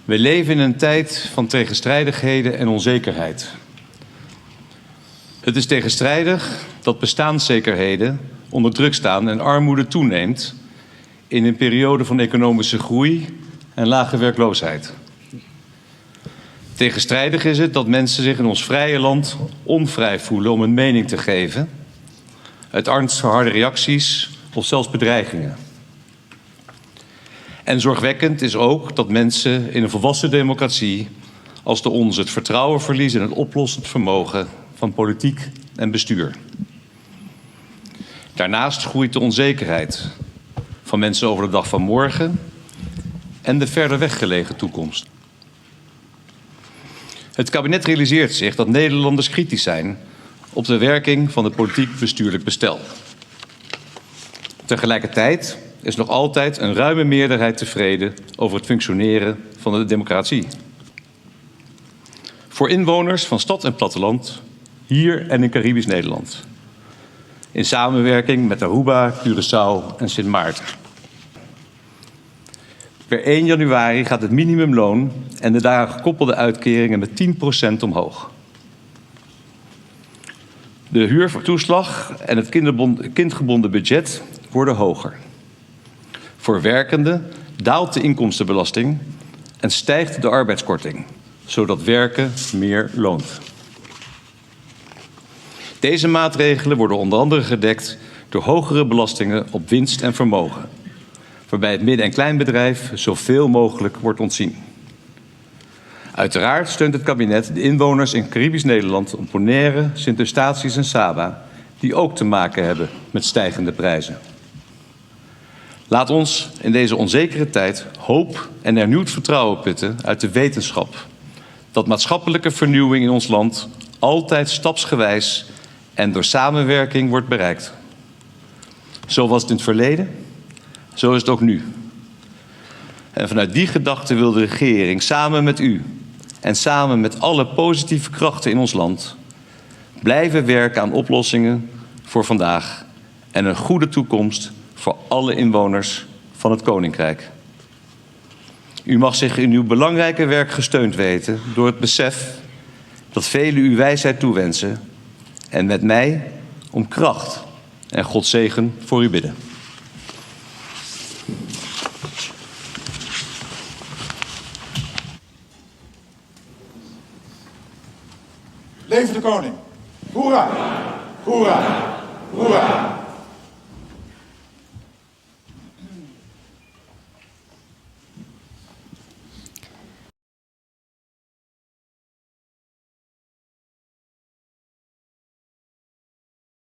We leven in een tijd van tegenstrijdigheden en onzekerheid. Het is tegenstrijdig dat bestaanszekerheden onder druk staan en armoede toeneemt in een periode van economische groei en lage werkloosheid. Tegenstrijdig is het dat mensen zich in ons vrije land onvrij voelen om een mening te geven, uit angst voor harde reacties of zelfs bedreigingen. En zorgwekkend is ook dat mensen in een volwassen democratie als de onze het vertrouwen verliezen in het oplossend vermogen van politiek en bestuur. Daarnaast groeit de onzekerheid van mensen over de dag van morgen en de verder weggelegen toekomst. Het kabinet realiseert zich dat Nederlanders kritisch zijn op de werking van het politiek-bestuurlijk bestel. Tegelijkertijd is nog altijd een ruime meerderheid tevreden over het functioneren van de democratie. Voor inwoners van stad en platteland, hier en in Caribisch Nederland. In samenwerking met Aruba, Curaçao en Sint Maarten. Per 1 januari gaat het minimumloon en de daaraan gekoppelde uitkeringen met 10% omhoog. De huurtoeslag en het kindgebonden budget worden hoger. Voor werkenden daalt de inkomstenbelasting en stijgt de arbeidskorting, zodat werken meer loont. Deze maatregelen worden onder andere gedekt door hogere belastingen op winst en vermogen, waarbij het midden- en kleinbedrijf zoveel mogelijk wordt ontzien. Uiteraard steunt het kabinet de inwoners in Caribisch Nederland op Bonaire, Sint Eustatius en Saba, die ook te maken hebben met stijgende prijzen. Laat ons in deze onzekere tijd hoop en hernieuwd vertrouwen putten uit de wetenschap dat maatschappelijke vernieuwing in ons land altijd stapsgewijs en door samenwerking wordt bereikt. Zo was het in het verleden, zo is het ook nu. En vanuit die gedachte wil de regering samen met u en samen met alle positieve krachten in ons land blijven werken aan oplossingen voor vandaag en een goede toekomst voor alle inwoners van het Koninkrijk. U mag zich in uw belangrijke werk gesteund weten door het besef dat velen u wijsheid toewensen en met mij om kracht en Gods zegen voor u bidden. Leven de koning! Hoera! Hoera! Hoera!